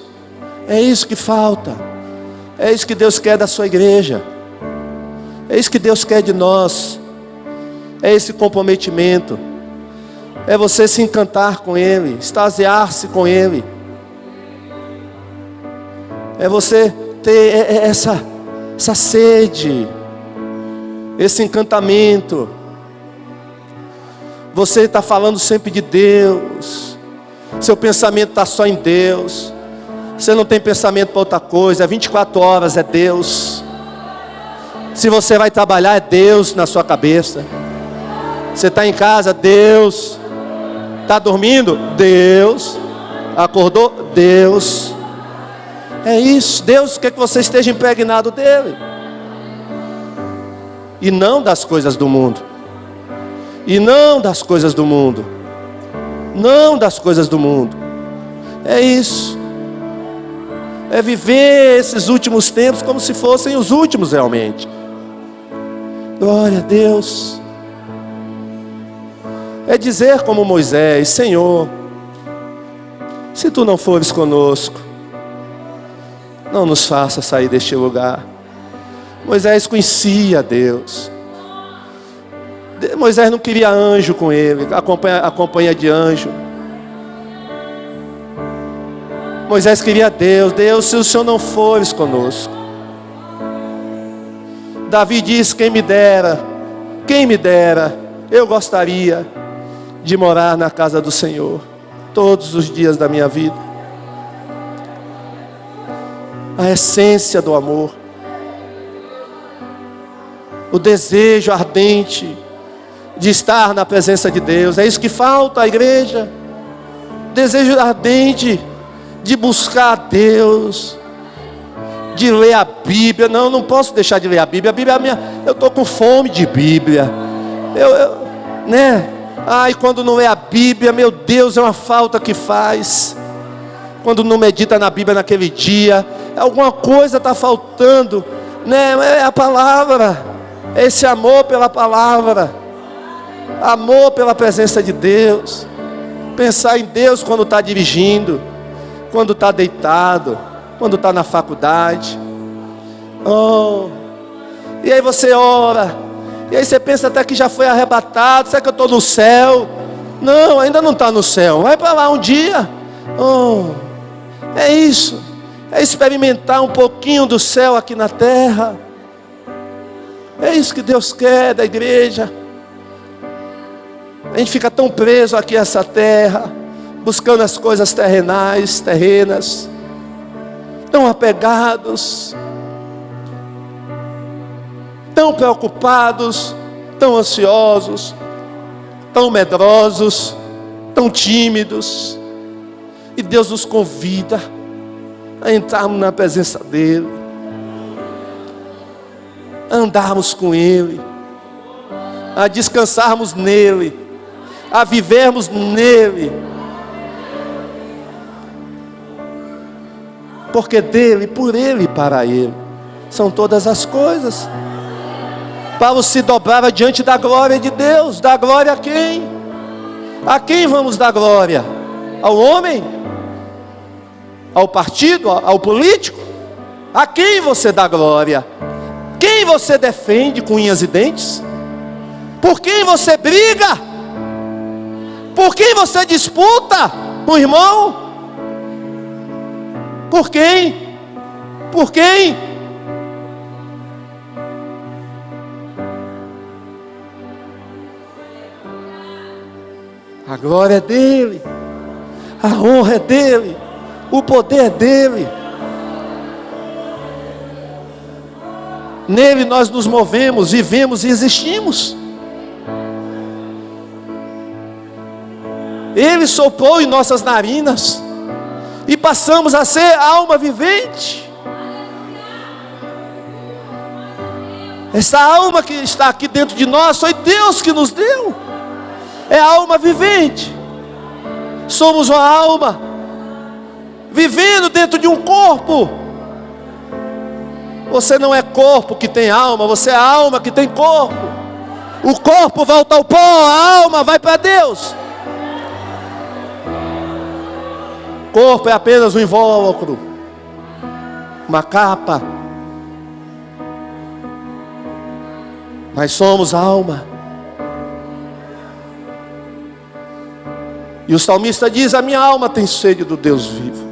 que falta. É isso que Deus quer da sua igreja. É isso que Deus quer de nós. É esse comprometimento. É você se encantar com Ele, extasiar-se com Ele. É você ter essa sede, esse encantamento. Você está falando sempre de Deus. Seu pensamento está só em Deus. Você não tem pensamento para outra coisa. 24 horas é Deus. Se você vai trabalhar, é Deus na sua cabeça. Você está em casa, Deus. Está dormindo? Deus. Acordou? Deus. É isso. Deus quer que você esteja impregnado dele. E não das coisas do mundo. E não das coisas do mundo. Não das coisas do mundo. É isso. É viver esses últimos tempos como se fossem os últimos realmente. Glória a Deus. É dizer como Moisés: Senhor, se tu não fores conosco, não nos faça sair deste lugar. Moisés conhecia Deus. Moisés não queria anjo com ele, a companhia de anjo. Moisés queria Deus. Deus, se o Senhor não fores conosco. Davi disse: quem me dera, eu gostaria de morar na casa do Senhor todos os dias da minha vida. A essência do amor, o desejo ardente de estar na presença de Deus. É isso que falta à igreja. Desejo ardente de buscar a Deus, de ler a Bíblia. Não posso deixar de ler a Bíblia. A Bíblia é minha. Eu estou com fome de Bíblia. né? Ai, quando não é a Bíblia, meu Deus, é uma falta que faz. Quando não medita na Bíblia naquele dia, alguma coisa está faltando, né? É a palavra, é esse amor pela palavra, amor pela presença de Deus. Pensar em Deus quando está dirigindo, quando está deitado, quando está na faculdade. Oh, e aí você ora, e aí você pensa até que já foi arrebatado. Será que eu estou no céu? Não, ainda não está no céu. Vai para lá um dia. Oh, é isso. É experimentar um pouquinho do céu aqui na terra. É isso que Deus quer da igreja. A gente fica tão preso aqui a essa terra, buscando as coisas terrenas, tão apegados, tão preocupados, tão ansiosos, tão medrosos, tão tímidos. E Deus nos convida a entrarmos na presença dEle, a andarmos com Ele, a descansarmos nele, a vivermos nele, porque dele, por ele e para ele são todas as coisas. Paulo se dobrava diante da glória de Deus. Dá glória a quem? A quem vamos dar glória? Ao homem? Ao partido? Ao político? A quem você dá glória? Quem você defende com unhas e dentes? Por quem você briga? Por quem você disputa com o irmão? Por quem? Por quem? A glória é dele, a honra é dele, o poder é dele. Nele nós nos movemos, vivemos e existimos. Ele soprou em nossas narinas e passamos a ser alma vivente. Essa alma que está aqui dentro de nós foi Deus que nos deu. É a alma vivente. Somos uma alma vivendo dentro de um corpo. Você não é corpo que tem alma, você é alma que tem corpo. O corpo volta ao pó, a alma vai para Deus. Corpo é apenas um invólucro, uma capa. Mas somos alma. E o salmista diz: a minha alma tem sede do Deus vivo,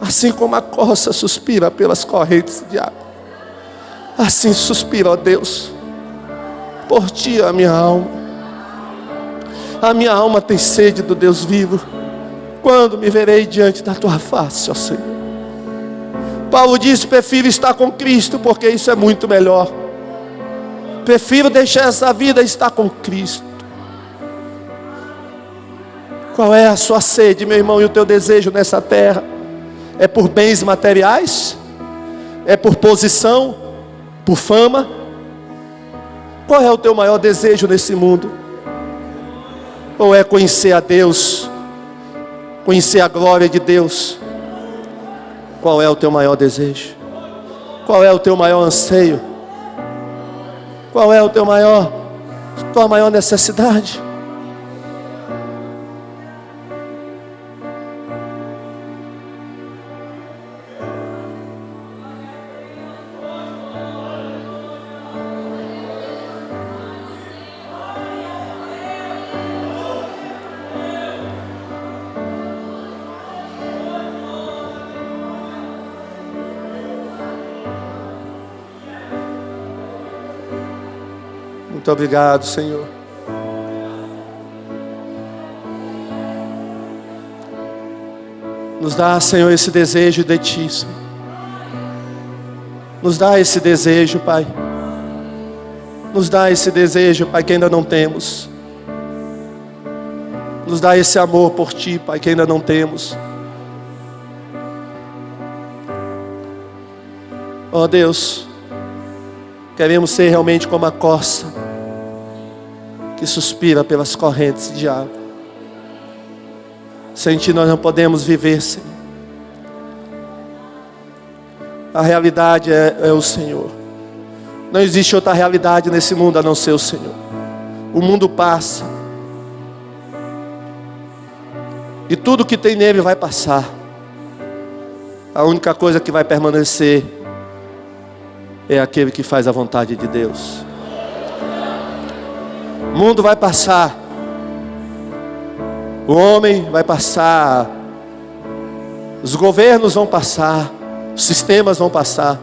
assim como a corça suspira pelas correntes de água, assim suspira, ó Deus, por ti a minha alma. A minha alma tem sede do Deus vivo. Quando me verei diante da tua face, ó Senhor? Paulo diz: prefiro estar com Cristo, porque isso é muito melhor. Prefiro deixar essa vida e estar com Cristo. Qual é a sua sede, meu irmão, e o teu desejo nessa terra? É por bens materiais? É por posição? Por fama? Qual é o teu maior desejo nesse mundo? Ou é conhecer a Deus, conhecer a glória de Deus? Qual é o teu maior desejo? Qual é o teu maior anseio? Qual é o tua maior necessidade? Muito obrigado, Senhor. Nos dá, Senhor, esse desejo de Ti, Senhor. Nos dá esse desejo, Pai. Nos dá esse desejo, Pai, que ainda não temos. Nos dá esse amor por Ti, Pai, que ainda não temos. Ó Deus, queremos ser realmente como a corça, que suspira pelas correntes de água. Sem Ti nós não podemos viver, Senhor. A realidade é o Senhor. Não existe outra realidade nesse mundo a não ser o Senhor. O mundo passa. E tudo que tem nele vai passar. A única coisa que vai permanecer é aquele que faz a vontade de Deus. O mundo vai passar. O homem vai passar. Os governos vão passar. Os sistemas vão passar.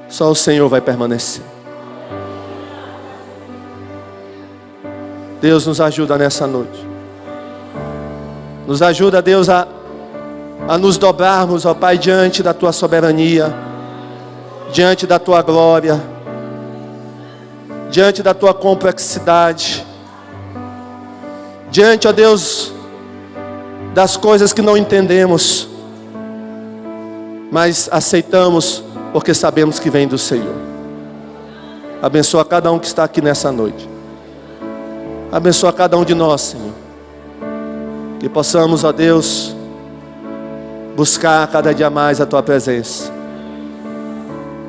Só o Senhor vai permanecer. Deus nos ajuda nessa noite. Nos ajuda, Deus, a nos dobrarmos, ó Pai, diante da Tua soberania, diante da Tua glória, diante da Tua complexidade, diante, ó Deus, das coisas que não entendemos, mas aceitamos porque sabemos que vem do Senhor. Abençoa cada um que está aqui nessa noite. Abençoa cada um de nós, Senhor. Que possamos, ó Deus, buscar cada dia mais a Tua presença.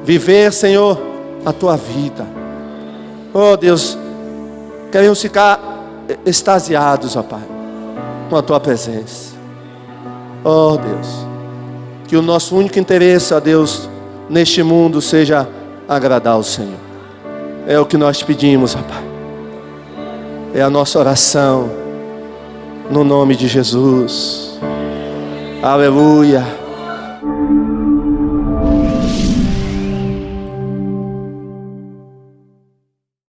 Viver, Senhor, a Tua vida. Oh Deus, queremos ficar extasiados, ó Pai, com a Tua presença. Oh Deus, que o nosso único interesse, ó Deus, neste mundo seja agradar ao Senhor. É o que nós te pedimos, ó Pai. É a nossa oração, no nome de Jesus. Aleluia.